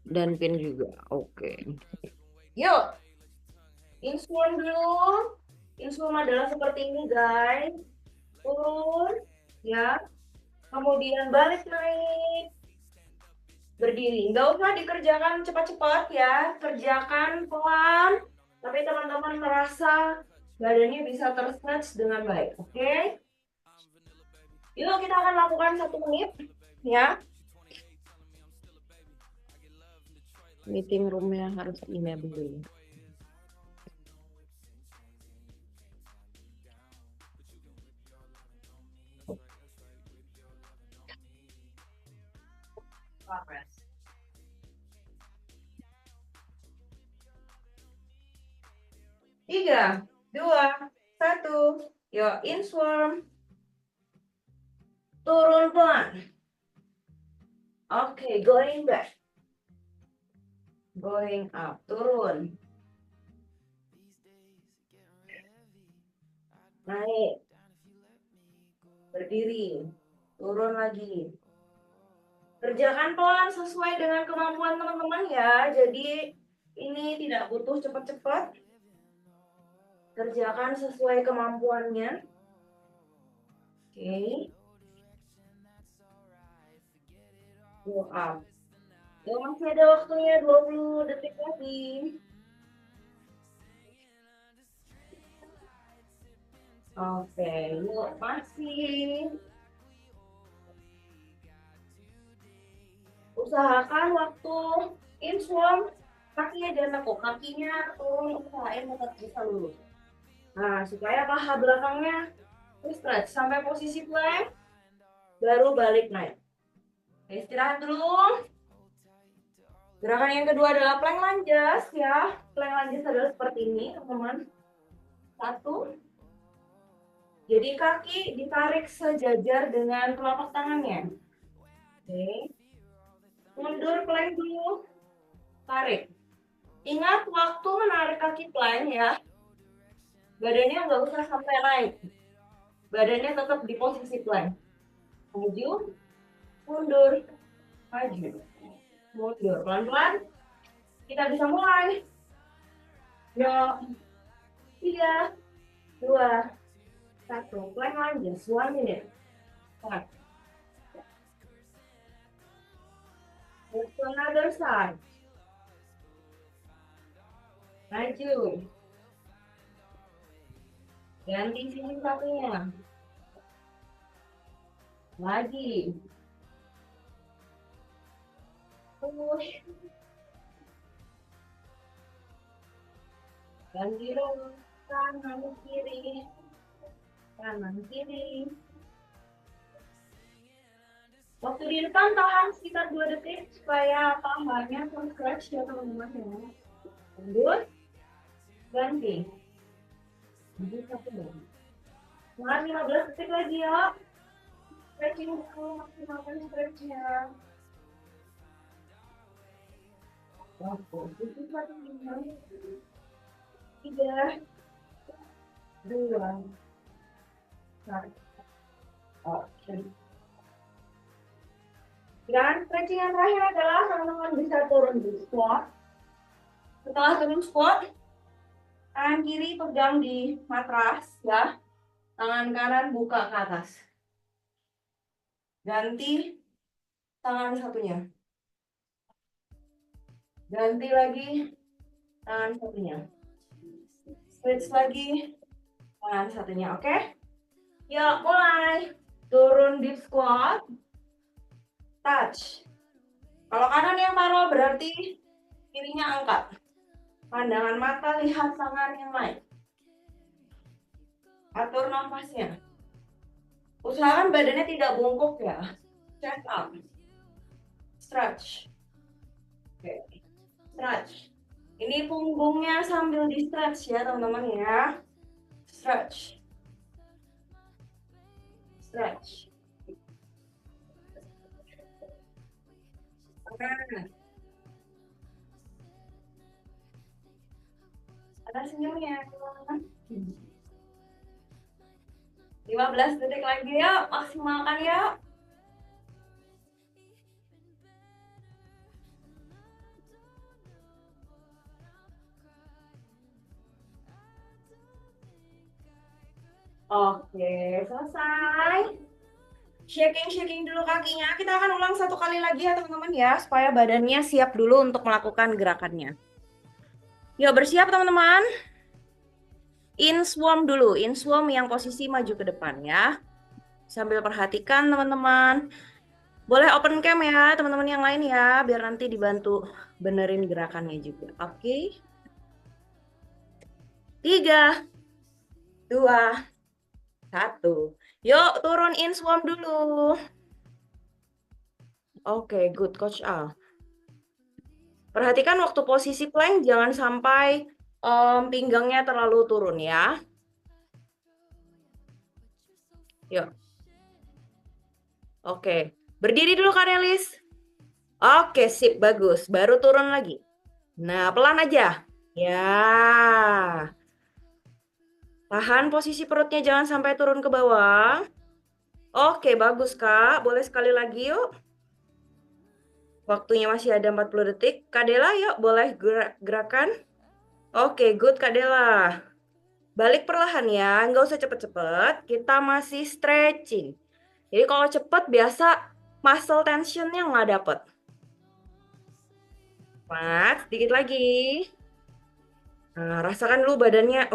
Dan pin juga. Oke. Yuk, insulin dulu. Insulin adalah seperti ini, guys. Turun, ya. Kemudian balik naik. Berdiri. Nggak usah dikerjakan cepat-cepat ya. Kerjakan pelan. Tapi teman-teman merasa badannya bisa terstretch dengan baik. Oke? Yuk kita akan lakukan 1 menit. Ya. Meeting roomnya harus email dulu. Progress. 3, 2, 1. Yuk, inchworm. Turun pelan. Oke, going back. Going up. Turun. Naik. Berdiri. Turun lagi. Kerjakan pelan sesuai dengan kemampuan teman-teman ya. Jadi ini tidak butuh cepat-cepat. Kerjakan sesuai kemampuannya. Oke. Go up. Ya, masih ada waktunya 20 detik lagi. Oke, yuk masih. Usahakan waktu inchworm kakinya jangan tekuk, kakinya turun, usahain tetap bisa lurus. Nah, supaya paha belakangnya stretch sampai posisi plank, baru balik naik. Istirahat dulu. Gerakan yang kedua adalah plank lunges ya. Plank lunges adalah seperti ini, teman-teman. 1. Jadi kaki ditarik sejajar dengan telapak tangannya. Oke. Mundur plank dulu. Tarik. Ingat waktu menarik kaki plank ya. Badannya nggak usah sampai naik. Badannya tetap di posisi plank. Maju, mundur, maju, mundur. Pelan-pelan kita bisa mulai. Yuk, 3, 2, 1. Plank lunges, 1 minute. Start. Move to another side. Maju. Ganti sisi satunya. Lagi. Push. Ganti dulu. Kanan kiri. Kanan kiri. Waktu di depan tahan sekitar 2 detik supaya pahanya stretch ya teman-teman ya. Lanjut. Ganti. Lanjut satu lagi. Semangat 15 detik lagi ya. Stretching dulu, maksimalkan stretchnya. Oke, itu satu lagi. 3, 2, 1. Oke. Dan stretching yang terakhir adalah teman-teman bisa turun di squat. Setelah turun squat, tangan kiri pegang di matras ya. Tangan kanan buka ke atas. Ganti tangan satunya. Ganti lagi tangan satunya. Switch lagi tangan satunya, oke? Yuk, mulai. Turun deep squat. Touch. Kalau kanan yang taruh berarti kirinya angkat. Pandangan mata lihat tangan yang naik. Atur nafasnya. Usahakan badannya tidak bungkuk ya. Check up. Stretch. Oke. Stretch. Ini punggungnya sambil di stretch ya teman-teman ya. Stretch. Stretch. Nah, ada senyumnya. 15 detik lagi ya, maksimalkan ya. Oke, selesai. Shaking-shaking dulu kakinya. Kita akan ulang satu kali lagi ya teman-teman ya, supaya badannya siap dulu untuk melakukan gerakannya. Yuk bersiap teman-teman. Inchworm dulu, inchworm yang posisi maju ke depan ya. Sambil perhatikan teman-teman. Boleh open cam ya teman-teman yang lain ya, biar nanti dibantu benerin gerakannya juga. Oke. 3, 2, 1. Yuk turun inchworm dulu. Oke, good Coach Al. Perhatikan waktu posisi plank jangan sampai pinggangnya terlalu turun ya. Yuk. Oke, berdiri dulu Kanelis. Oke, sip, bagus. Baru turun lagi. Nah, pelan aja. Ya. Tahan posisi perutnya jangan sampai turun ke bawah. Oke, bagus Kak. Boleh sekali lagi yuk. Waktunya masih ada 40 detik. Kak Dela yuk, boleh gerakan. Oke, good Kak Dela. Balik perlahan ya, nggak usah cepet-cepet. Kita masih stretching. Jadi kalau cepet biasa muscle tensionnya nggak dapet. Mas, sedikit lagi. Nah, rasakan dulu badannya.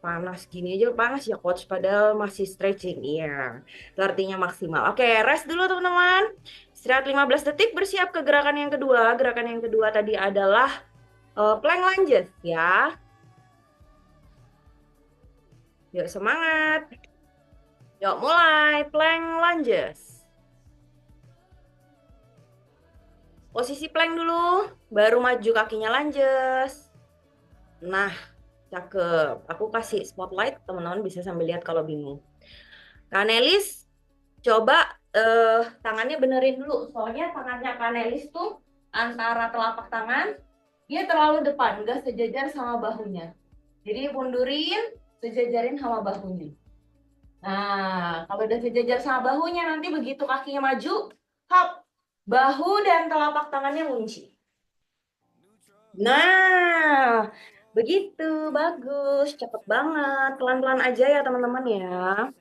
Panas gini aja panas ya coach. Padahal masih stretching. Iya, itu artinya maksimal. Oke, rest dulu teman-teman. Istirahat 15 detik, bersiap ke gerakan yang kedua. Gerakan yang kedua tadi adalah plank lunges ya. Yuk semangat. Yuk mulai plank lunges. Posisi plank dulu, baru maju kakinya lunges. Nah, cakep. Aku kasih spotlight, teman-teman bisa sambil lihat kalau bingung. Kanelis, coba tangannya benerin dulu. Soalnya tangannya Kanelis tuh antara telapak tangan, dia terlalu depan, nggak sejajar sama bahunya. Jadi mundurin, sejajarin sama bahunya. Nah, kalau udah sejajar sama bahunya, nanti begitu kakinya maju, hop, bahu dan telapak tangannya ngunci. Nah, begitu, bagus, cepet banget. Pelan-pelan aja ya teman-teman ya.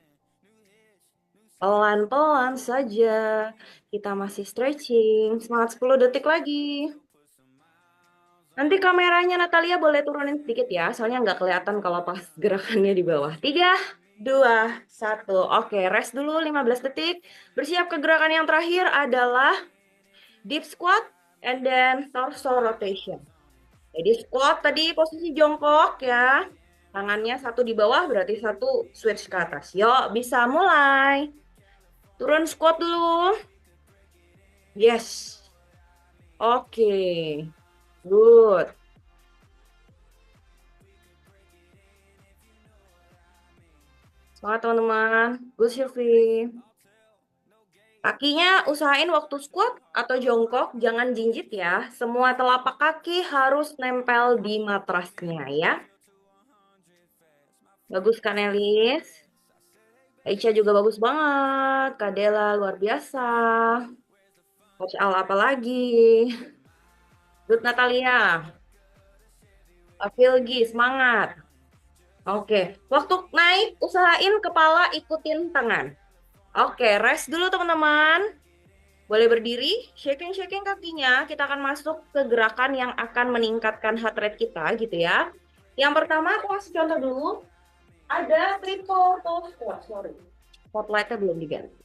Pelan-pelan saja. Kita masih stretching. Semangat 10 detik lagi. Nanti kameranya Natalia boleh turunin sedikit ya. Soalnya nggak kelihatan kalau pas gerakannya di bawah. 3, 2, 1. Oke, rest dulu 15 detik. Bersiap ke gerakan yang terakhir adalah deep squat and then torso rotation. Jadi squat tadi posisi jongkok ya. Tangannya satu di bawah berarti satu switch ke atas. Yuk, bisa mulai. Turun squat dulu. Yes. Oke. Good. Semangat teman-teman. Good Sylvie. Kakinya usahain waktu squat atau jongkok jangan jinjit ya. Semua telapak kaki harus nempel di matrasnya ya. Bagus kan Elis? Aisyah juga bagus banget. Kadela luar biasa. Coach Al apa lagi? Good Natalia. Filgi semangat. Oke, waktu naik usahain kepala ikutin tangan. Oke, rest dulu teman-teman. Boleh berdiri, shaking-shaking kakinya. Kita akan masuk ke gerakan yang akan meningkatkan heart rate kita gitu ya. Yang pertama aku kasih contoh dulu. Ada triple toe squat, sorry. Spotlightnya belum diganti.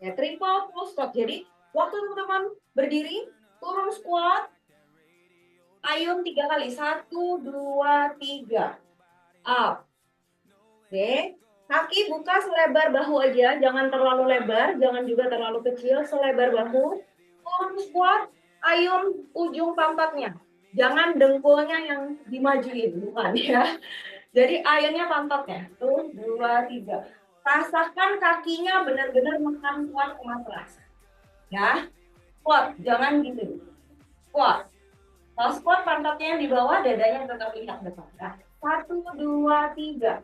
Ya, triple toe squat. Jadi, waktu teman-teman berdiri, turun squat, ayun 3 kali. 1, 2, 3. Up. Oke. Kaki buka selebar bahu aja. Jangan terlalu lebar. Jangan juga terlalu kecil. Selebar bahu. Turun squat. Ayun ujung pantatnya. Jangan dengkulnya yang dimajuin. Bukan ya. Jadi ayunnya pantatnya. Tuh, 2, 3. Rasakan kakinya benar-benar makan kuat ke matras. Ya. Squat. Jangan gitu. Squat. Kalau squat pantatnya yang di bawah, dadanya tetap lihat depan. Nah, 1, 2, 3.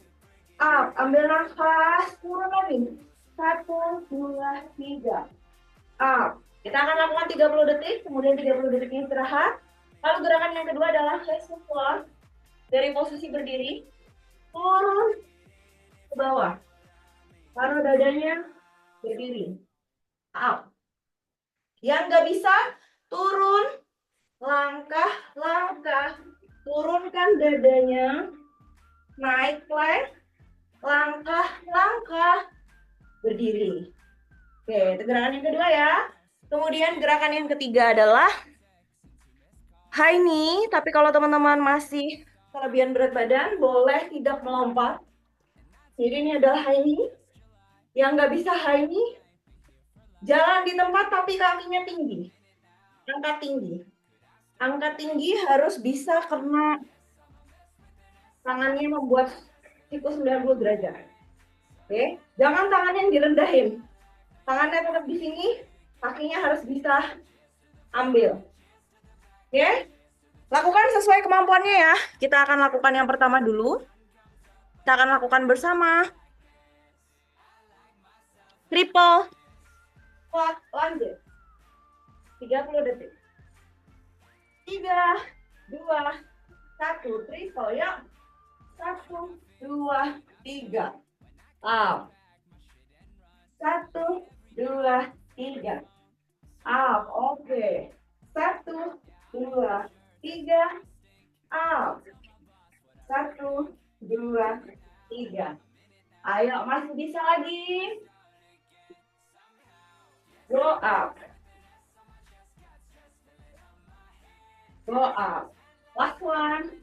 Up, ambil nafas, turun lagi. 1, 2, 3. Up. Kita akan lakukan 30 detik, kemudian 30 detiknya istirahat. Lalu gerakan yang kedua adalah chest to floor. Dari posisi berdiri, turun ke bawah. Taruh dadanya, berdiri. Up. Yang nggak bisa, turun, langkah, langkah. Turunkan dadanya, naik plank, langkah, langkah, berdiri. Oke, itu gerakan yang kedua ya. Kemudian gerakan yang ketiga adalah high knee, tapi kalau teman-teman masih kelebihan berat badan, boleh tidak melompat. Jadi ini adalah high knee. Yang nggak bisa high knee, jalan di tempat tapi kakinya tinggi. Angkat tinggi. Angkat tinggi harus bisa karena tangannya membuat siku 90 derajat. Oke, jangan tangannya direndahin. Tangannya tetap di sini, kakinya harus bisa ambil. Oke, lakukan sesuai kemampuannya ya. Kita akan lakukan yang pertama dulu. Kita akan lakukan bersama. Triple squat lunge. 30 detik. 3, 2, 1. Triple ya. 1, 2, 3. Up. 1, 2, 3. Up. Oke. 1, 2, 3. Up. 1, 2, 3. Ayo, masih bisa lagi. Go up. Go up. Last one.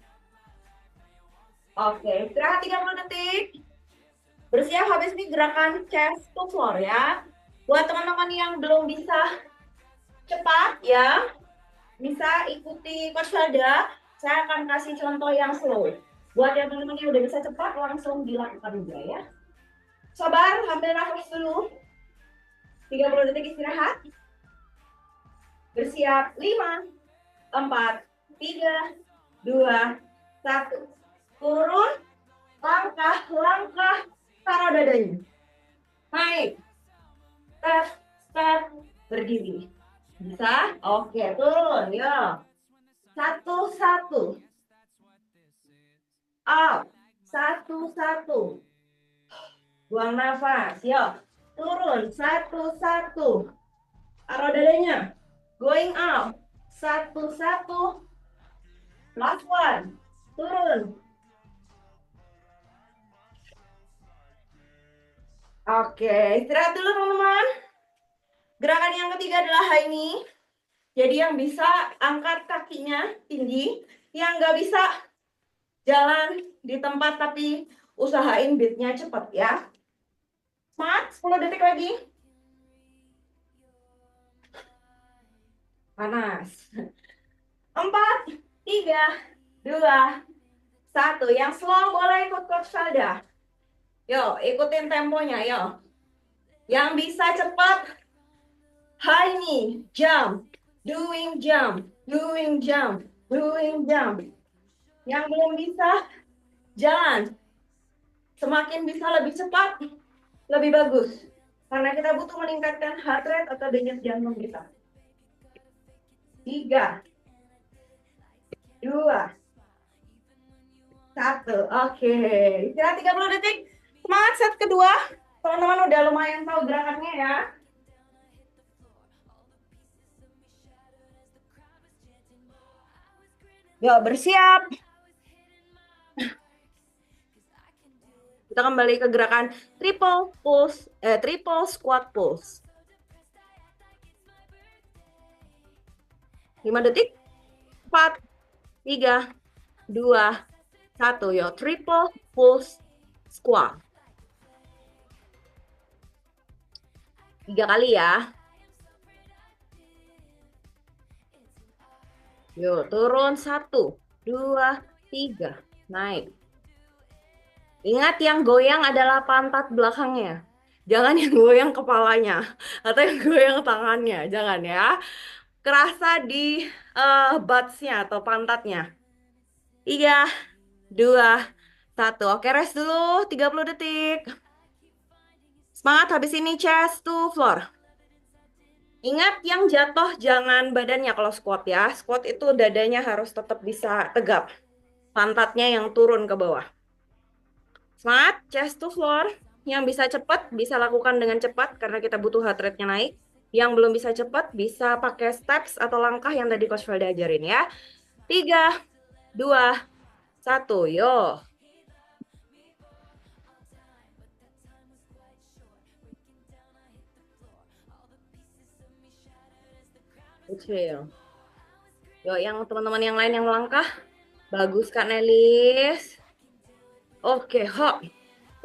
Oke, istirahat 30 detik. Bersiap, habis ini gerakan chest to floor ya. Buat teman-teman yang belum bisa cepat ya, bisa ikuti Coach Felda. Saya akan kasih contoh yang slow. Buat yang teman-teman yang udah bisa cepat, langsung dilakukan juga ya. Sabar, ambil nafas dulu. 30 detik istirahat. Bersiap, 5, 4, 3, 2, 1. Turun, langkah, langkah, taruh dadanya. Naik, step, step, berdiri. Bisa? Oke, turun, ya. 1, 1. Up, 1, 1. Buang nafas, ya. Turun, 1, 1. Taruh dadanya. Going up, 1, 1. Last one. Turun. Oke, istirahat dulu teman-teman. Gerakan yang ketiga adalah high knee. Jadi yang bisa angkat kakinya tinggi. Yang nggak bisa jalan di tempat tapi usahain beatnya cepat ya. Semangat, 10 detik lagi. Panas. 4, 3, 2, 1. Yang slow boleh ikut Coach Felda. Yo, ikutin temponya, yo. Yang bisa cepat, high knee, jump, doing jump, doing jump, doing jump. Yang belum bisa, jalan. Semakin bisa lebih cepat, lebih bagus. Karena kita butuh meningkatkan heart rate atau denyut jantung kita. 3, 2, 1. Oke, istirahat 30 detik. Semangat set kedua. Teman-teman udah lumayan tahu gerakannya ya. Yuk, bersiap. Kita kembali ke gerakan triple squat pulse. 5 detik. 4, 3, 2, 1. Yo, triple pulse squat. 3 kali ya. Yuk, turun 1, 2, 3. Naik. Ingat yang goyang adalah pantat belakangnya. Jangan yang goyang kepalanya atau yang goyang tangannya. Jangan ya. Kerasa di butts-nya atau pantatnya. 3, 2, 1. Oke, rest dulu 30 detik. Semangat, habis ini chest to floor. Ingat yang jatuh jangan badannya kalau squat ya. Squat itu dadanya harus tetap bisa tegap. pantatnya yang turun ke bawah. Semangat, chest to floor. Yang bisa cepat, bisa lakukan dengan cepat karena kita butuh heart rate-nya naik. Yang belum bisa cepat, bisa pakai steps atau langkah yang tadi Coach Felda ajarin ya. 3, 2, 1, yo. Kecil. Yo, yang teman-teman yang lain yang melangkah. Bagus Kak Nelis. Oke, Hok.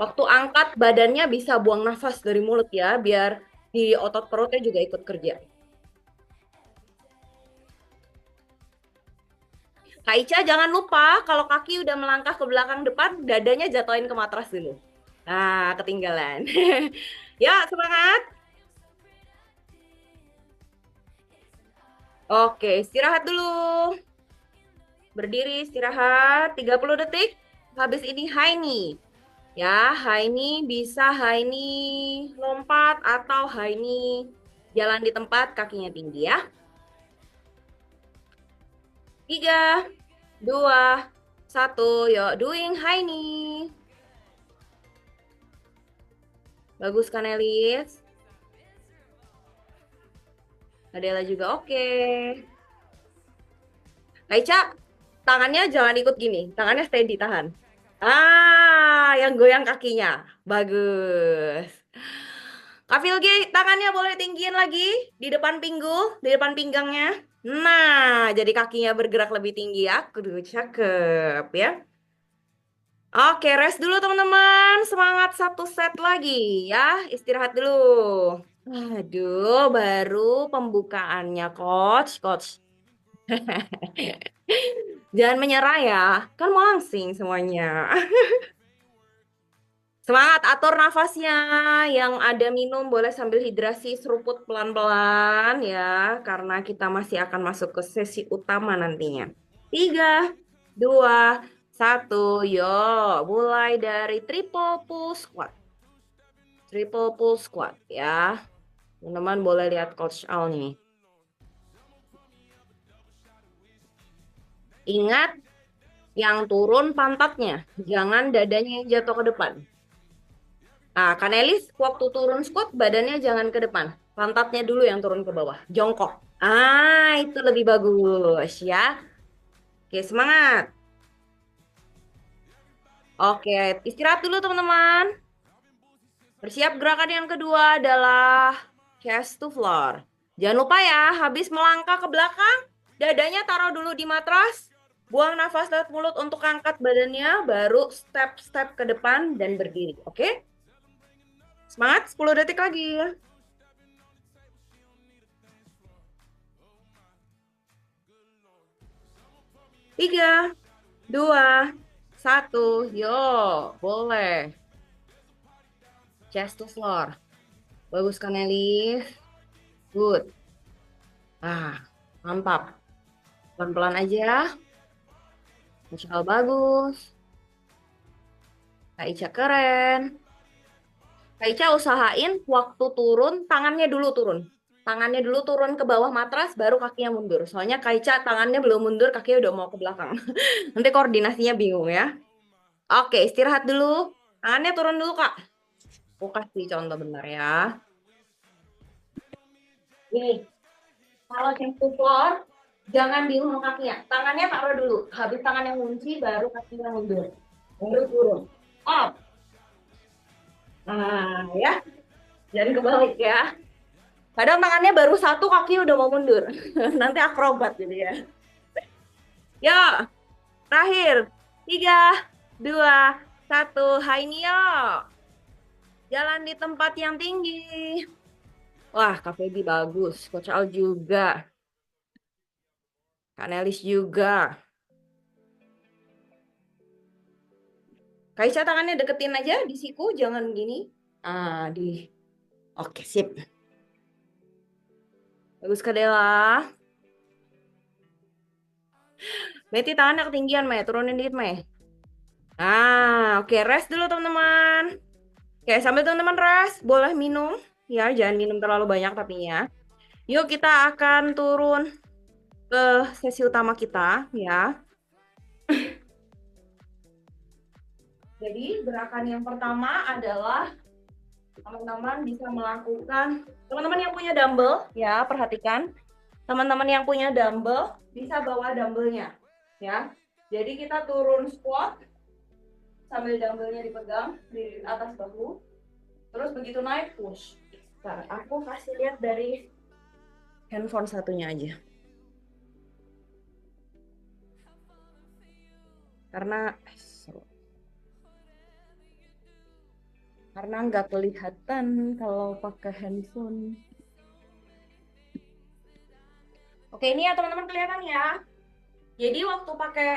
Waktu angkat badannya bisa buang nafas dari mulut ya, biar di otot perutnya juga ikut kerja. Kak Ica jangan lupa kalau kaki udah melangkah ke belakang depan, dadanya jatuhin ke matras dulu. Nah, ketinggalan. Ya, semangat. Oke, istirahat dulu. Berdiri, istirahat 30 detik. Habis ini high knee. Ya, high knee bisa high knee lompat atau high knee jalan di tempat kakinya tinggi ya. 3, 2, 1. Yuk, doing high knee. Bagus kan, Elis? Adela juga oke. Aica, tangannya jangan ikut gini. Tangannya steady, tahan. Yang goyang kakinya. Bagus. Kak Filgi, tangannya boleh tinggiin lagi di depan pinggul, di depan pinggangnya. Nah, jadi kakinya bergerak lebih tinggi ya. Kudu cakep ya. Oke, rest dulu teman-teman. Semangat satu set lagi ya. Istirahat dulu. Aduh, baru pembukaannya, Coach. Coach. Jangan menyerah ya. Kan mau langsing semuanya. Semangat, atur nafasnya. Yang ada minum boleh sambil hidrasi seruput pelan-pelan ya. Karena kita masih akan masuk ke sesi utama nantinya. 3, 2, 1. Yo, mulai dari triple pull squat. Triple pull squat ya. Teman-teman boleh lihat Coach Al nih. Ingat yang turun pantatnya. Jangan dadanya yang jatuh ke depan. Nah, Kanelis waktu turun squat badannya jangan ke depan. Pantatnya dulu yang turun ke bawah. Jongkok. Itu lebih bagus ya. Oke, semangat. Oke, istirahat dulu teman-teman. Bersiap gerakan yang kedua adalah chest to floor. Jangan lupa ya, habis melangkah ke belakang, dadanya taruh dulu di matras. Buang nafas lewat mulut untuk angkat badannya, baru step-step ke depan dan berdiri. Oke? Semangat, 10 detik lagi. 3, 2, 1. Yo, boleh. Chest to floor. Bagus kan, Elis? Good. Mantap. Pelan-pelan aja. Michelle bagus. Kak Ica keren. Kak Ica usahain waktu turun, tangannya dulu turun. Tangannya dulu turun ke bawah matras, baru kakinya mundur. Soalnya Kak Ica tangannya belum mundur, kakinya udah mau ke belakang. Nanti koordinasinya bingung ya. Oke, istirahat dulu. Tangannya turun dulu, Kak. Aku kasih contoh bentar ya. Nih, kalau chest to floor, jangan bingung kakinya. Tangannya taruh dulu. Habis tangannya ngunci, baru kakinya mundur. Baru turun. Up. Ya. Jangan kebalik ya. Kadang tangannya baru satu, kaki udah mau mundur. Nanti akrobat jadi ya. Ya, terakhir. 3, 2, 1. Hai Nio. Jalan di tempat yang tinggi. Wah, Kak Feby bagus. Coach Al juga. Kak Nelis juga. Kak Ica tangannya deketin aja di siku, jangan gini. Di. Oke, sip. Bagus Kak Dela. Meti tangannya ketinggian, Mei. Turunin dikit, Mei. Oke, rest dulu teman-teman. Oke, sambil teman-teman rest, boleh minum. Ya, jangan minum terlalu banyak tapi ya. Yuk kita akan turun ke sesi utama kita, ya. Jadi gerakan yang pertama adalah teman-teman bisa melakukan, teman-teman yang punya dumbbell ya, perhatikan. Teman-teman yang punya dumbbell bisa bawa dumbbellnya ya. Jadi kita turun squat sambil dumbbellnya dipegang di atas bahu. Terus begitu naik push. Nah, aku kasih lihat dari handphone satunya aja. Karena nggak kelihatan kalau pakai handphone. Oke, ini ya teman-teman kelihatan ya. Jadi waktu pakai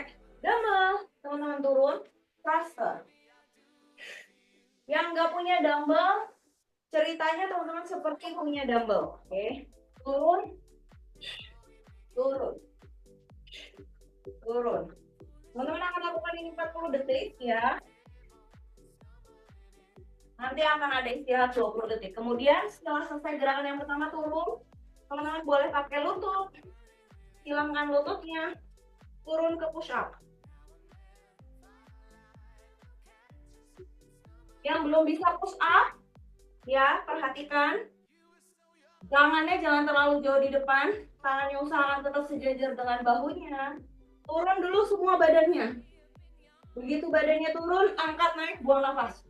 dumbbell, teman-teman turun thruster. Yang nggak punya dumbbell, ceritanya teman-teman seperti punya dumbbell. Oke, turun, turun, turun. Teman-teman akan lakukan ini 40 detik ya. Nanti akan ada istirahat 20 detik. Kemudian setelah selesai gerakan yang pertama turun, teman-teman boleh pakai lutut. Hilangkan lututnya. Turun ke push up. Yang belum bisa push up, ya perhatikan. Tangannya jangan terlalu jauh di depan. Tangannya usahakan tetap sejajar dengan bahunya. Turun dulu semua badannya. Begitu badannya turun, angkat naik, buang nafas.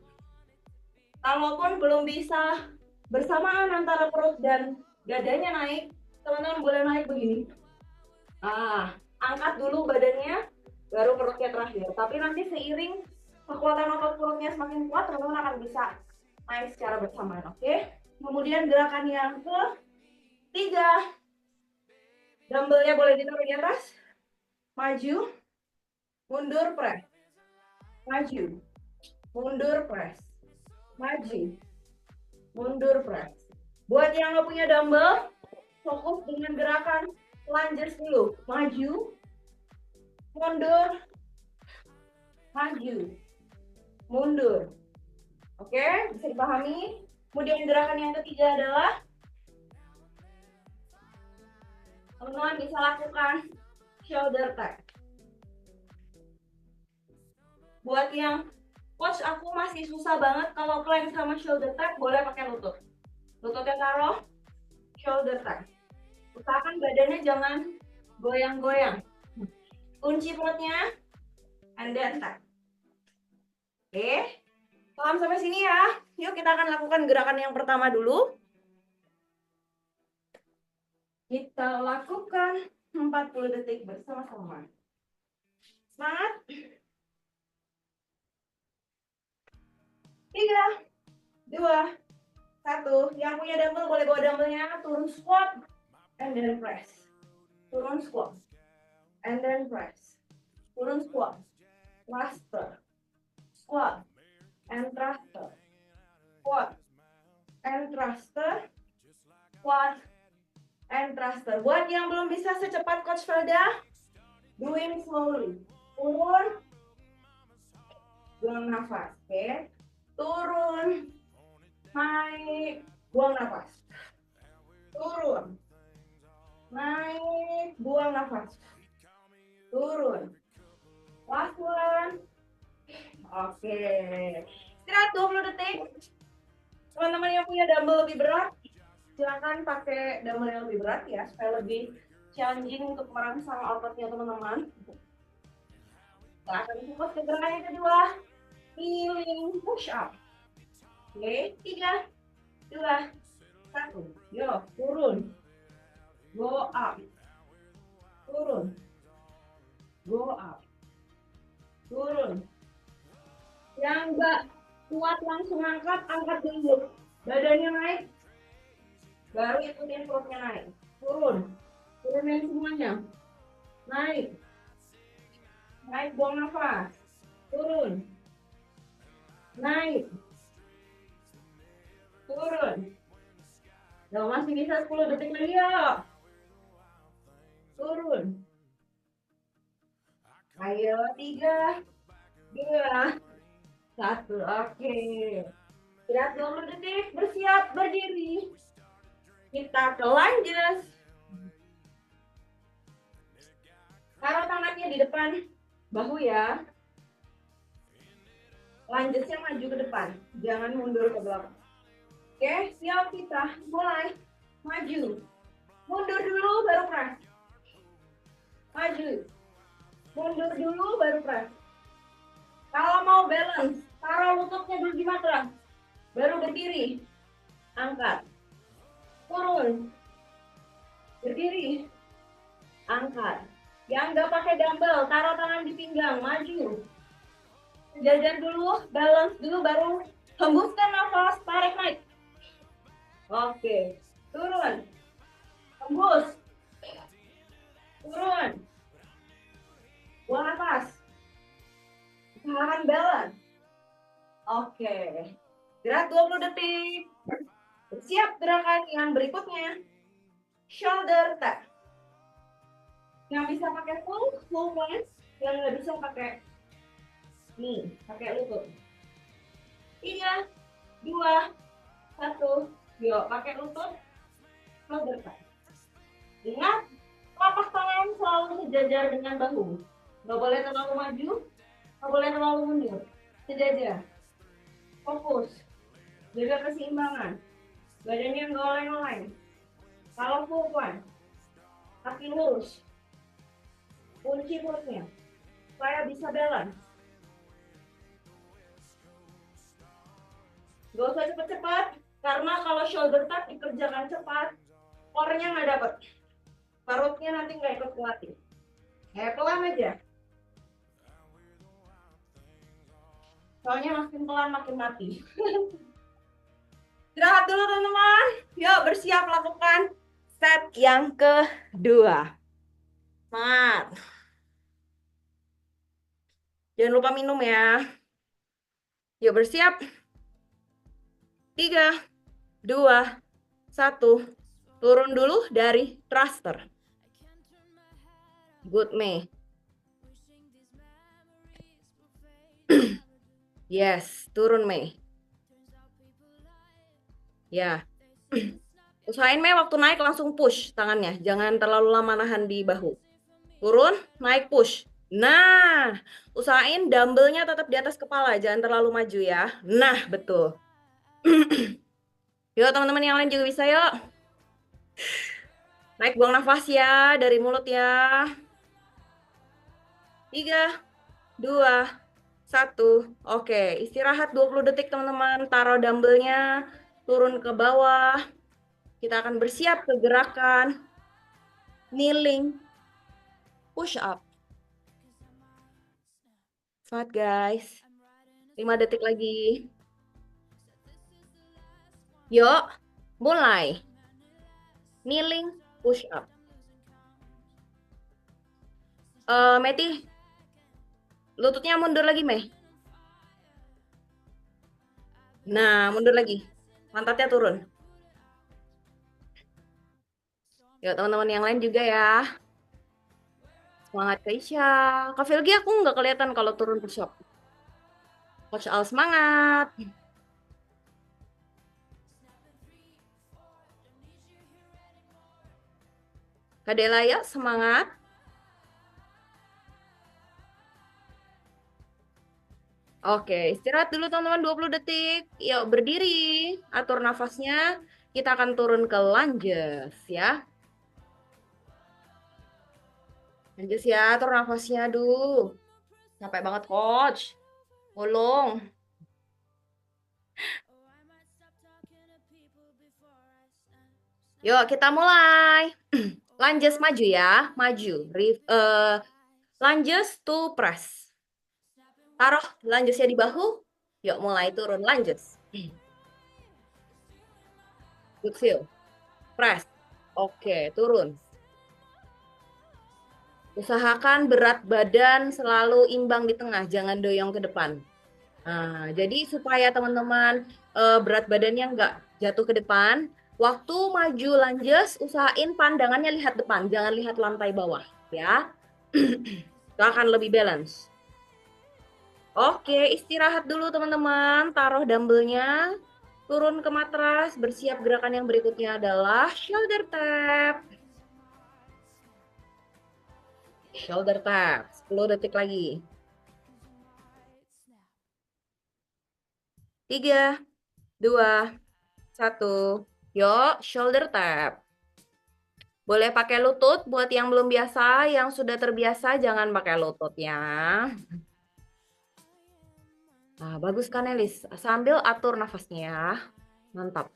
Kalaupun belum bisa bersamaan antara perut dan dadanya naik, teman-teman boleh naik begini. Angkat dulu badannya, baru perutnya terakhir. Tapi nanti seiring kekuatan otot perutnya semakin kuat, teman-teman akan bisa naik secara bersamaan. Oke? Kemudian gerakan yang ketiga, dumbbellnya boleh ditaruh di atas, maju, mundur, press, maju, mundur, press, maju, mundur, press. Buat yang nggak punya dumbbell, fokus dengan gerakan lunges dulu. Maju, mundur, maju, mundur. Oke, bisa dipahami? Kemudian gerakan yang ketiga adalah teman-teman bisa lakukan shoulder tap. Buat yang coach aku masih susah banget kalau plank sama shoulder tap, boleh pakai lutut. Lututnya taruh, shoulder tap. Usahakan badannya jangan goyang-goyang. Kunci perutnya, and then tap. Oke, paham sampai sini ya? Yuk kita akan lakukan gerakan yang pertama dulu. Kita lakukan 40 detik bersama-sama. Semangat. 3, 2, 1. Yang punya dumbbell boleh bawa dumbbellnya. Turun squat, and then press. Turun squat, and then press. Turun squat, thruster, squat, and thruster, squat, and thruster, squat, and thruster. Buat yang belum bisa secepat Coach Felda, doing slowly. Turun, buang nafas, oke? Turun, naik, buang nafas. Turun, naik, buang nafas. Turun. Last one. Oke. Istirahat 20 detik. Teman-teman yang punya dumbbell lebih berat, silakan pakai dumbbell yang lebih berat ya, supaya lebih challenging untuk merangsang ototnya teman-teman. Kita akan fokus ke gerakan yang kedua, kneeling push up. Oke, 3, 2, 1. Yo, turun. Go up. Turun. Go up. Turun. Yang enggak kuat langsung angkat dulu. Badannya naik, baru ikutin perutnya naik. Turun. Turunin semuanya. Naik. Naik, buang nafas. Turun. Naik. Turun. Loh, masih bisa 10 detik lagi ya. Turun. Ayo, 3, 2, 1. Oke. Istirahat 20 detik. Bersiap berdiri. Kita ke lunges. Taruh tangannya di depan bahu ya. Lanjutnya maju ke depan, jangan mundur ke belakang. Oke, siap kita mulai. Maju, mundur dulu baru press. Maju, mundur dulu baru press. Kalau mau balance, taruh lututnya dulu di matras. Baru berdiri, angkat, turun, berdiri, angkat. Yang nggak pakai dumbbell, taruh tangan di pinggang, maju. Sejajar dulu, balance dulu, baru hembuskan nafas, tarik naik. Oke, turun, hembus, turun, buang nafas, usahakan balance. Oke, gerak 20 detik. Siap gerakan yang berikutnya, shoulder tap. Yang bisa pakai full plank, yang nggak bisa pakai nih, pakai lutut. 3, 2, 1, yuk pakai lutut, shoulder tap. Ingat, telapak tangan selalu sejajar dengan bahu. Nggak boleh terlalu maju, nggak boleh terlalu mundur. Sejajar. Fokus. Jaga keseimbangan. Badannya nggak oleng-oleng. Kalau full plank, kaki lurus. Kunci perutnya. Supaya bisa balance. Nggak usah cepat-cepat. Karena kalau shoulder tap dikerjakan cepat, core-nya nggak dapet. Perutnya nanti nggak ikut kuatin. Pelan aja. Soalnya makin pelan makin mati. Istirahat dulu teman-teman. Yuk bersiap lakukan set yang kedua. Semangat. Jangan lupa minum ya. Yuk bersiap. 3, 2, 1. Turun dulu dari thruster. Good May. Yes, turun May. Ya. Usahain May waktu naik langsung push tangannya. Jangan terlalu lama nahan di bahu. Turun, naik push. Nah, usahain dumbbellnya tetap di atas kepala. Jangan terlalu maju ya. Nah, betul. Yuk teman-teman yang lain juga bisa yuk. Naik buang nafas ya dari mulut ya. 3, 2, 1. Oke, istirahat 20 detik teman-teman. Taruh dumbbellnya, turun ke bawah. Kita akan bersiap ke gerakan kneeling push up. Semangat guys. 5 detik lagi. Yuk, mulai. Kneeling push up. Meti, lututnya mundur lagi, Mei. Nah, mundur lagi. Pantatnya turun. Yuk, teman-teman yang lain juga ya. Semangat Keisha. Kak Vilgi aku nggak kelihatan kalau turun push up. Coach Al semangat. Kak Dela ya semangat. Oke, istirahat dulu teman-teman 20 detik. Yuk berdiri, atur nafasnya. Kita akan turun ke lunges ya. Lunges ya, atur nafasnya. Aduh, capek banget coach. Tolong. Yuk kita mulai. Lunges maju ya, maju. Lunges to press. Taruh lungesnya di bahu. Yuk mulai turun lunges. Good feel. Press. Oke, turun. Usahakan berat badan selalu imbang di tengah, jangan doyong ke depan. Nah, jadi supaya teman-teman berat badannya nggak jatuh ke depan, waktu maju lunges, usahain pandangannya lihat depan, jangan lihat lantai bawah, ya. Itu akan lebih balance. Oke, istirahat dulu teman-teman, taruh dumbbellnya, turun ke matras, bersiap gerakan yang berikutnya adalah shoulder tap. Shoulder tap, 10 detik lagi. 3, 2, 1. Yuk, shoulder tap. Boleh pakai lutut buat yang belum biasa, yang sudah terbiasa jangan pakai lutut ya. Nah, bagus kan Elis? Sambil atur nafasnya ya. Mantap.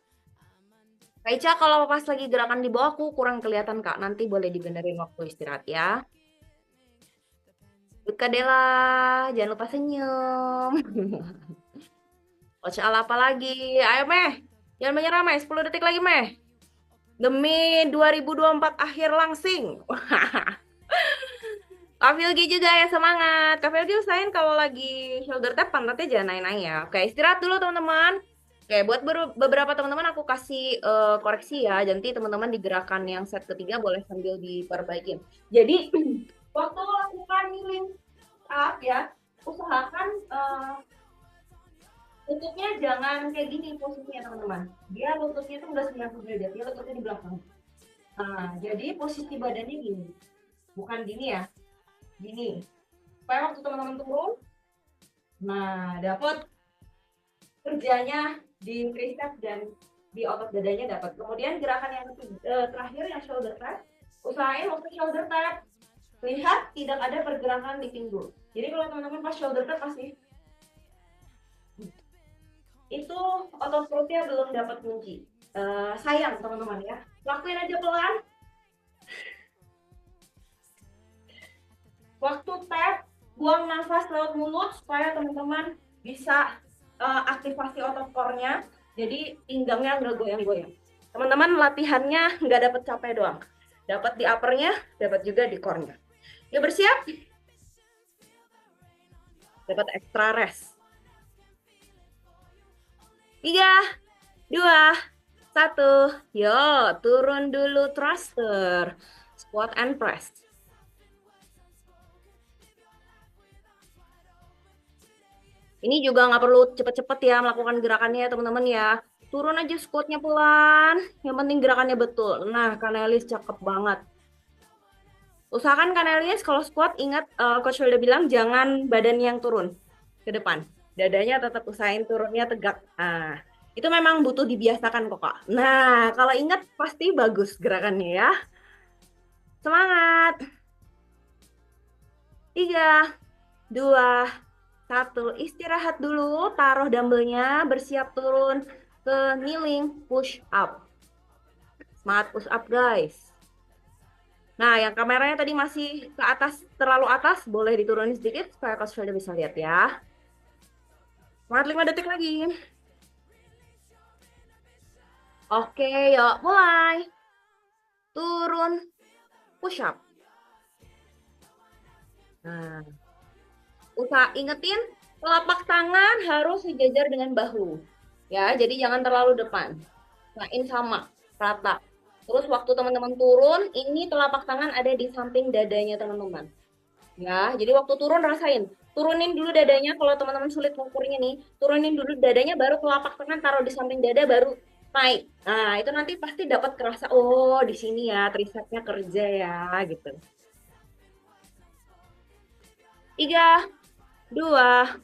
Kak Ica, kalau pas lagi gerakan di bawah aku kurang kelihatan Kak. Nanti boleh dibenerin waktu istirahat ya. Good Kak Dela, jangan lupa senyum. Coach Al apa lagi? Ayo Meh, jangan menyerah Meh. 10 detik lagi Meh. Demi 2024 akhir langsing. Kak Vilgi juga ya semangat. Kak Vilgi usahain kalau lagi shoulder tap pantatnya jangan naik-naik ya. Oke, istirahat dulu teman-teman. Oke, buat beberapa teman-teman aku kasih koreksi ya. Nanti teman-teman di gerakan yang set ketiga boleh sambil diperbaikin. Jadi waktu lakukan kneeling up ya, usahakan lututnya jangan kayak gini posisinya teman-teman. Dia lututnya itu nggak 90 derajat, dia lututnya di belakang. Nah, jadi posisi badannya gini. Bukan gini ya, gini. Supaya waktu teman-teman turun, nah dapat kerjanya di tricep dan di otot dadanya dapat. Kemudian gerakan yang terakhir yang shoulder tap, usahain waktu shoulder tap lihat tidak ada pergerakan di pinggul. Jadi kalau teman-teman pas shoulder tap pasti itu otot perutnya belum dapat kunci. Sayang teman-teman ya. Lakuin aja pelan. Waktu tap, buang nafas lewat mulut supaya teman-teman bisa aktivasi otot core-nya. Jadi pinggangnya nggak goyang-goyang. Teman-teman latihannya nggak dapat capek doang. Dapat di upper-nya, dapat juga di core-nya. Yuk bersiap. Dapat extra rest. 3, 2, 1. Yo, turun dulu thruster. Squat and press. Ini juga nggak perlu cepet-cepet ya melakukan gerakannya ya teman-teman ya. Turun aja squatnya pelan. Yang penting gerakannya betul. Nah, Kanelis cakep banget. Usahakan Kanelis kalau squat ingat Coach Wilda bilang jangan badan yang turun ke depan. Dadanya tetap usahain turunnya tegak. Nah, itu memang butuh dibiasakan kok Kak. Nah, kalau ingat pasti bagus gerakannya ya. Semangat. 3, 2, 1. Istirahat dulu, taruh dumbbellnya, bersiap turun ke kneeling push up. Semangat push up guys. Nah, yang kameranya tadi masih ke atas, terlalu atas, boleh diturunin sedikit supaya Coach Felda bisa lihat ya. Semangat 5 detik lagi. Oke, yuk mulai. Turun push up. Nah, ingetin telapak tangan harus sejajar dengan bahu. Ya, jadi jangan terlalu depan. Nain sama, rata. Terus waktu teman-teman turun, ini telapak tangan ada di samping dadanya teman-teman. Ya, jadi waktu turun rasain. Turunin dulu dadanya, kalau teman-teman sulit mengukurnya nih. Turunin dulu dadanya, baru telapak tangan taruh di samping dada, baru naik. Nah, itu nanti pasti dapat kerasa, oh di sini ya tricepsnya kerja ya, gitu. 3, 2,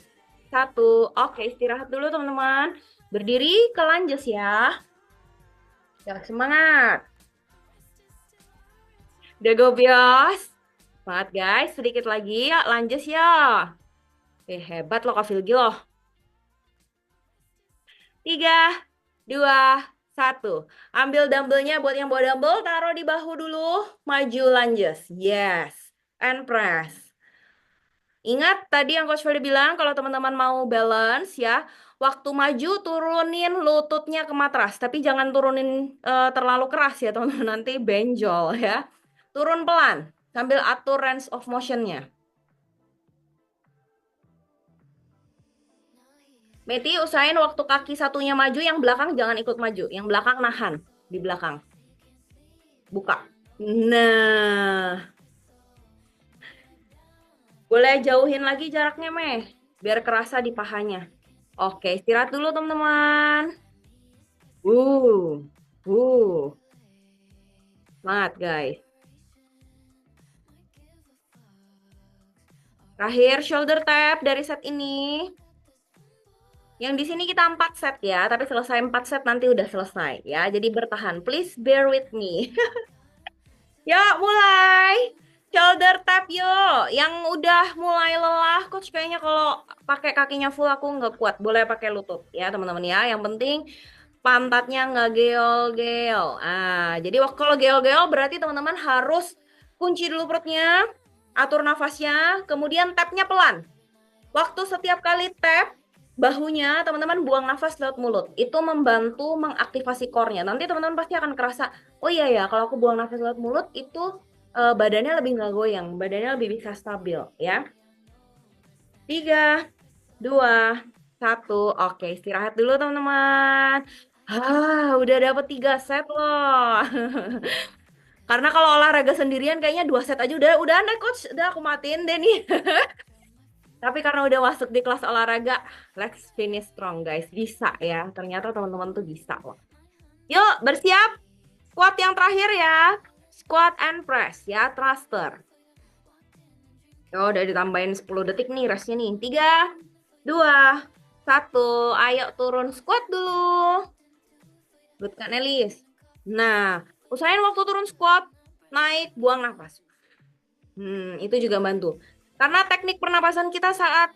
1. Oke, istirahat dulu teman-teman. Berdiri ke lunges ya. Ya, semangat. Udah gobios. Semangat guys, sedikit lagi ya, lunges ya. Hebat loh Kak Vilgi loh. 3, 2, 1. Ambil dumbbellnya buat yang bawa dumbbell, taruh di bahu dulu. Maju lunges. Yes. And press. Ingat tadi yang Coach Feli bilang kalau teman-teman mau balance ya, waktu maju turunin lututnya ke matras, tapi jangan turunin terlalu keras ya teman-teman, nanti benjol ya. Turun pelan sambil atur range of motionnya. Meti usahain waktu kaki satunya maju, yang belakang jangan ikut maju, yang belakang nahan di belakang. Buka. Nah, boleh jauhin lagi jaraknya, Meh. Biar kerasa di pahanya. Oke, istirahat dulu, teman-teman. Uh, uh. Semangat, guys. Terakhir, shoulder tap dari set ini. 3, 2, 1. Yo, turun dulu thruster. Squat and press. Ingat, tadi yang Coach Feli bilang, kalau teman-teman mau balance ya, waktu maju turunin lututnya ke matras, tapi jangan turunin terlalu keras ya teman-teman, nanti benjol ya. Turun pelan sambil atur range of motionnya. Yang di sini kita 4 set ya, tapi selesai 4 set nanti udah selesai ya. Jadi bertahan. Please bear with me. Yuk, mulai. Shoulder tap yuk. Yang udah mulai lelah, coach kayaknya kalau pakai kakinya full aku nggak kuat. Boleh pakai lutut ya, teman-teman ya. Yang penting pantatnya nggak geol-geol. Jadi kalau geol-geol berarti teman-teman harus kunci dulu perutnya, atur nafasnya, kemudian tapnya pelan. Waktu setiap kali tap bahunya, teman-teman buang nafas lewat mulut. Itu membantu mengaktifasi core-nya. Nanti teman-teman pasti akan kerasa, oh iya ya, kalau aku buang nafas lewat mulut itu badannya lebih nggak goyang, badannya lebih bisa stabil ya. 3, 2, 1. Oke, istirahat dulu teman-teman. Udah dapet 3 set loh. Karena kalau olahraga sendirian kayaknya 2 set aja udah deh coach, udah aku matiin deh nih. Tapi karena udah masuk di kelas olahraga, let's finish strong guys. Bisa ya, ternyata teman-teman tuh bisa loh. Yuk, bersiap. Squat yang terakhir ya. Squat and press ya, thruster. Oh, udah ditambahin 10 detik nih restnya nih. 3, 2, 1. Ayo turun squat dulu. Good Kak Nelis. Nah, usahain waktu turun squat, naik, buang nafas. Itu juga bantu. Karena teknik pernapasan kita saat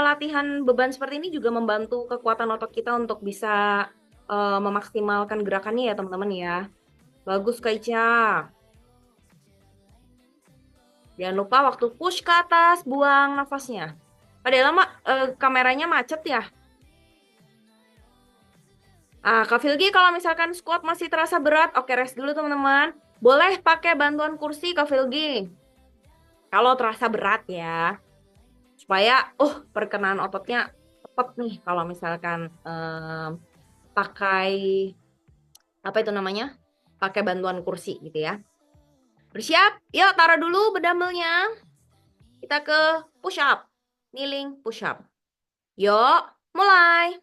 latihan beban seperti ini juga membantu kekuatan otot kita untuk bisa memaksimalkan gerakannya ya teman-teman ya. Bagus Kak Ica. Jangan lupa waktu push ke atas, buang nafasnya. Padahal lama kameranya macet ya. Kak Filgi kalau misalkan squat masih terasa berat, oke rest dulu teman-teman. Boleh pakai bantuan kursi Kak Filgi. Kalau terasa berat ya. Supaya perkenalan ototnya tepat nih kalau misalkan pakai apa itu namanya? Pakai bantuan kursi gitu ya. Bersiap? Yuk taruh dulu bedambelnya. Kita ke push up. Kneeling push up. Yuk, mulai.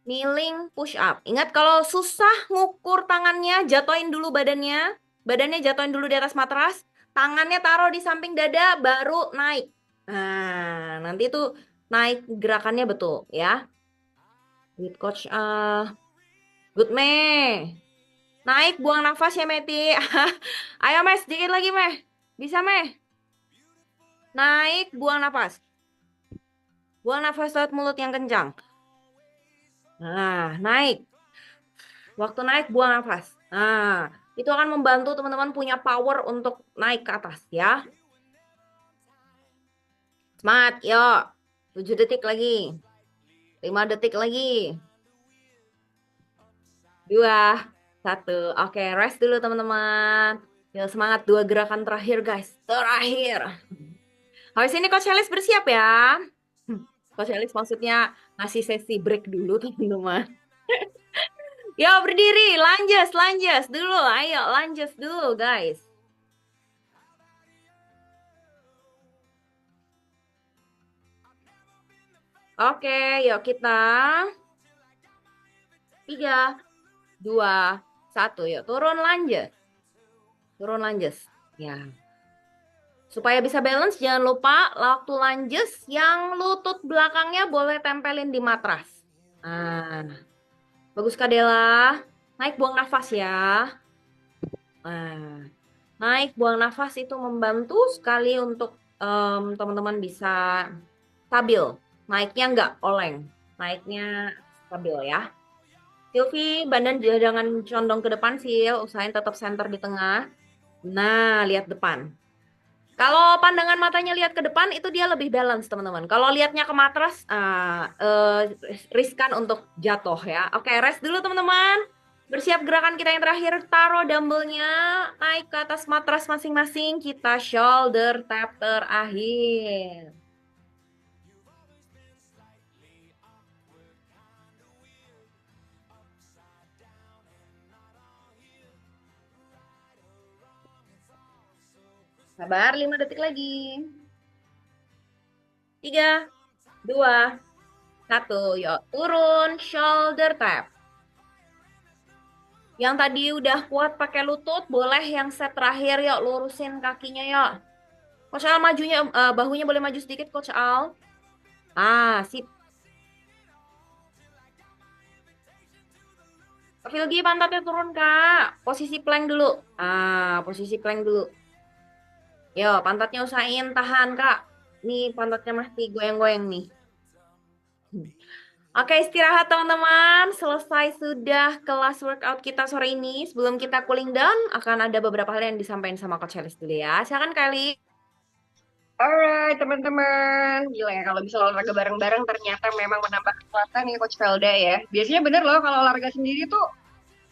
Kneeling push up. Ingat kalau susah ngukur tangannya, jatoin dulu badannya. Badannya jatoin dulu di atas matras. Tangannya taruh di samping dada, baru naik. Nah, nanti tuh naik gerakannya betul ya. Good coach. Good Meh. Naik, buang nafas ya Meti. Ayo Meh, sedikit lagi Meh. Bisa Meh. Naik, buang nafas. Buang nafas lewat mulut yang kencang. Nah, naik. Waktu naik, buang nafas. Nah, itu akan membantu teman-teman punya power untuk naik ke atas ya. Semangat, yuk. 7 detik lagi. 5 detik lagi. 2, 1. Oke, rest dulu teman-teman. Yuk, semangat 2 gerakan terakhir guys. Terakhir. Habis ini Coach Elis bersiap ya. Coach Elis maksudnya ngasih sesi break dulu teman-teman. Yo berdiri, lunges, lunges dulu. Ayo lunges dulu guys. Oke, yuk kita 3, 2, 1. Yuk turun lunges. Turun lunges. Ya. Supaya bisa balance, jangan lupa waktu lunges yang lutut belakangnya boleh tempelin di matras. Nah, bagus Kak Dela. Naik buang nafas ya. Nah, naik buang nafas itu membantu sekali untuk teman-teman bisa stabil. Naiknya nggak oleng. Naiknya stabil ya. Silvi, badan jangan condong ke depan, Sil. Usahain tetap center di tengah. Nah, lihat depan. Kalau pandangan matanya lihat ke depan, itu dia lebih balance, teman-teman. Kalau lihatnya ke matras, riskan untuk jatuh ya. Oke, rest dulu, teman-teman. Bersiap gerakan kita yang terakhir. Taruh dumbbellnya, naik ke atas matras masing-masing. Kita shoulder tap terakhir. Sabar, 5 detik lagi. 3, 2, 1. Yuk, turun shoulder tap. Yang tadi udah kuat pakai lutut, boleh yang set terakhir yuk lurusin kakinya yuk. Coach Al majunya, bahunya boleh maju sedikit Coach Al. Sip. Kak Filgi pantatnya turun, Kak. Posisi plank dulu. Posisi plank dulu. Yo, pantatnya usahain tahan, Kak. Nih, pantatnya masih goyang-goyang nih. Oke, istirahat teman-teman. Selesai sudah kelas workout kita sore ini. Sebelum kita cooling down, akan ada beberapa hal yang disampaikan sama Coach Elis dulu ya. Silakan Kali. Alright, teman-teman. Gila ya, kalau bisa olahraga bareng-bareng ternyata memang menambah kekuatan nih Coach Velda ya. Biasanya bener loh kalau olahraga sendiri tuh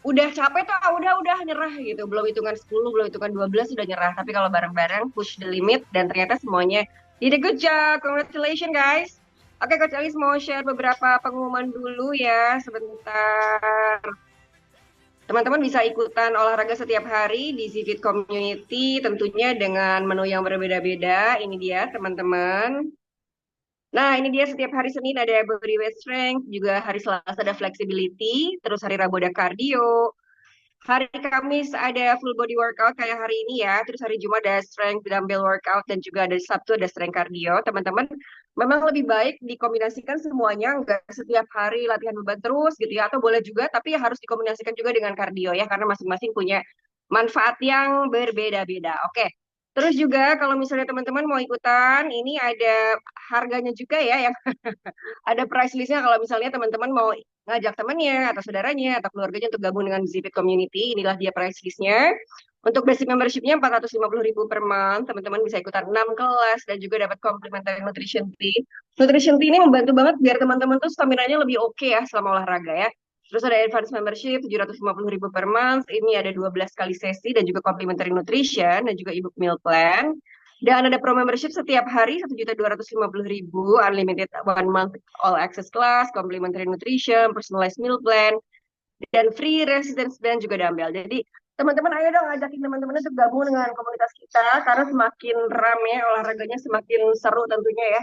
udah capek tuh udah nyerah gitu. Belum hitungan 10, belum hitungan 12 udah nyerah. Tapi kalau bareng-bareng push the limit dan ternyata semuanya did a good job. Congratulations guys. Oke, Coach Alice mau share beberapa pengumuman dulu ya sebentar. Teman-teman bisa ikutan olahraga setiap hari di Zifit Community, tentunya dengan menu yang berbeda-beda. Ini dia, teman-teman. Nah, ini dia setiap hari Senin ada body weight strength, juga hari Selasa ada flexibility, terus hari Rabu ada cardio, hari Kamis ada full body workout kayak hari ini ya, terus hari Jumat ada strength dumbbell workout, dan juga ada Sabtu ada strength cardio. Teman-teman, memang lebih baik dikombinasikan semuanya, nggak setiap hari latihan beban terus gitu ya, atau boleh juga, tapi ya harus dikombinasikan juga dengan cardio ya, karena masing-masing punya manfaat yang berbeda-beda. Oke. Terus juga kalau misalnya teman-teman mau ikutan, ini ada harganya juga ya yang ada price listnya kalau misalnya teman-teman mau ngajak temannya atau saudaranya atau keluarganya untuk gabung dengan Zipit Community, inilah dia price listnya. Untuk basic membershipnya 450.000 per month, teman-teman bisa ikutan 6 kelas dan juga dapat complimentary nutrition tea. Nutrition tea ini membantu banget biar teman-teman tuh stamina-nya lebih oke ya selama olahraga ya. Terus ada advance membership 750.000 per month, ini ada 12 kali sesi dan juga complimentary nutrition dan juga ebook meal plan. Dan ada pro membership setiap hari 1.250.000, unlimited one month all access class, complimentary nutrition, personalized meal plan, dan free residence dan juga dumbbell. Jadi teman-teman ayo dong ajakin teman-teman untuk gabung dengan komunitas kita karena semakin rame olahraganya semakin seru tentunya ya.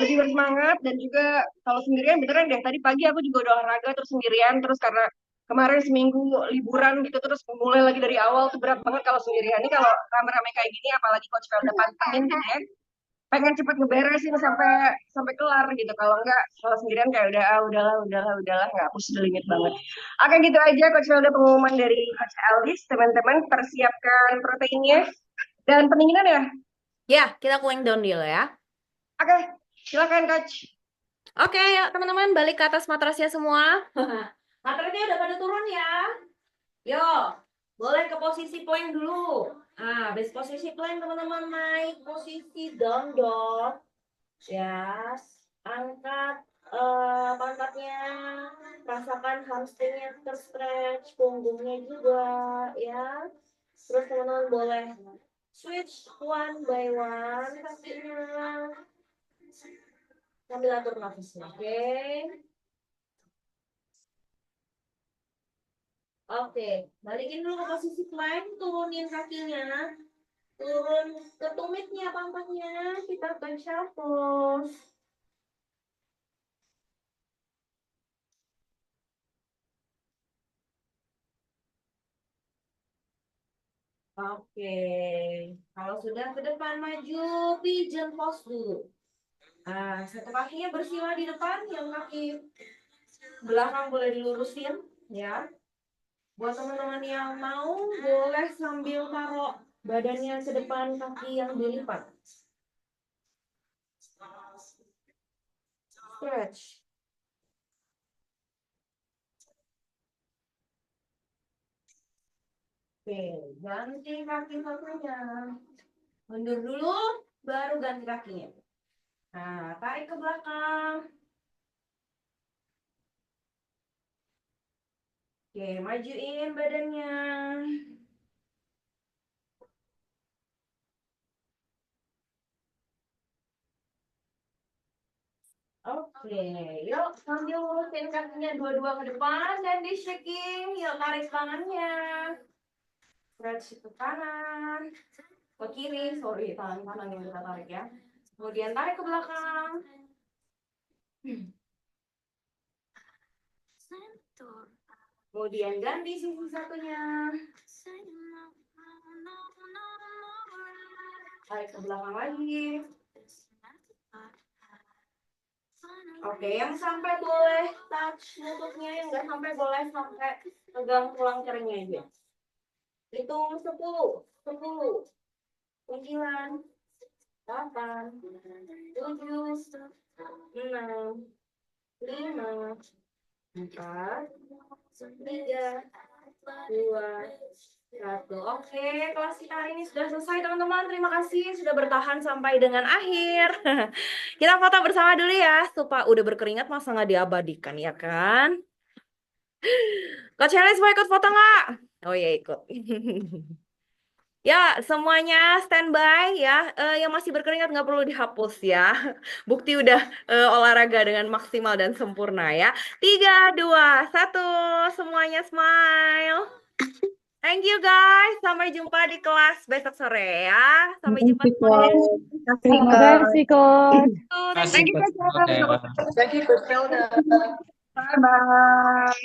Lebih bersemangat dan juga kalau sendirian beneran deh tadi pagi aku juga udah olahraga terus sendirian terus karena kemarin seminggu liburan gitu terus mulai lagi dari awal tuh berat banget kalau sendirian ini kalau rame-rame kayak gini apalagi coach Velda pantengin gitu ya pengen cepet ngeberesin sampai sampai kelar gitu kalau enggak kalau sendirian kayak udah udahlah nggak push the limit banget. Oke gitu aja coach Velda pengumuman dari coach Eldis. Teman-teman persiapkan proteinnya dan pendinginan ya. Ya, kita cooling down dulu ya. Oke, silakan coach. Oke, yuk teman-teman balik ke atas matrasnya semua. Matrasnya udah pada turun ya. Yo, boleh ke posisi plank dulu. Habis posisi plank teman-teman naik posisi down dog. Ya, angkat pantatnya, rasakan hamstringnya terstretch, punggungnya juga, ya. Terus teman-teman boleh switch one by one kakinya, sambil atur nafasnya, oke? Oke, balikin dulu ke posisi plank, turunin kakinya, turun ke tumitnya pantatnya, kita plank shuffle. Oke, kalau sudah ke depan maju, pigeon pose dulu. Satu kakinya bersila di depan, yang kaki belakang boleh dilurusin, ya. Buat teman-teman yang mau, boleh sambil taruh badannya ke depan, kaki yang dilipat. Stretch. Oke, ganti kaki satunya. Mundur dulu, baru ganti kakinya. Tarik ke belakang. Oke, majuin badannya. Oke, yuk sambil lurusin kakinya dua-dua ke depan dan di shaking. Yuk tarik tangannya. Stretch ke kanan, ke kiri. Sorry, tangan kanan yang kita tarik ya. Kemudian tarik ke belakang. Kemudian ganti sisi satunya. Tarik ke belakang lagi. Oke, yang sampai boleh touch lututnya, yang nggak sampai boleh sampai pegang tulang keringnya aja. Hitung 10, 10, 9, 8, 7, 6, 5, 4, 3, 2, 1. Oke, kelas kita hari ini sudah selesai teman-teman. Terima kasih sudah bertahan sampai dengan akhir. Kita foto bersama dulu ya. Supaya udah berkeringat masa nggak diabadikan ya kan? Coach Helis mau ikut foto nggak? Oh ya ikut. Ya, semuanya standby ya. Yang masih berkeringat nggak perlu dihapus ya. Bukti udah olahraga dengan maksimal dan sempurna ya. 3, 2, 1, semuanya smile. Thank you guys. Sampai jumpa di kelas besok sore ya. Sampai jumpa semuanya. Terima Terima kasih, Coach. Thank Thank you. you, Kasih, Kak. Coach. Thank you, Coach Felda. Bye-bye.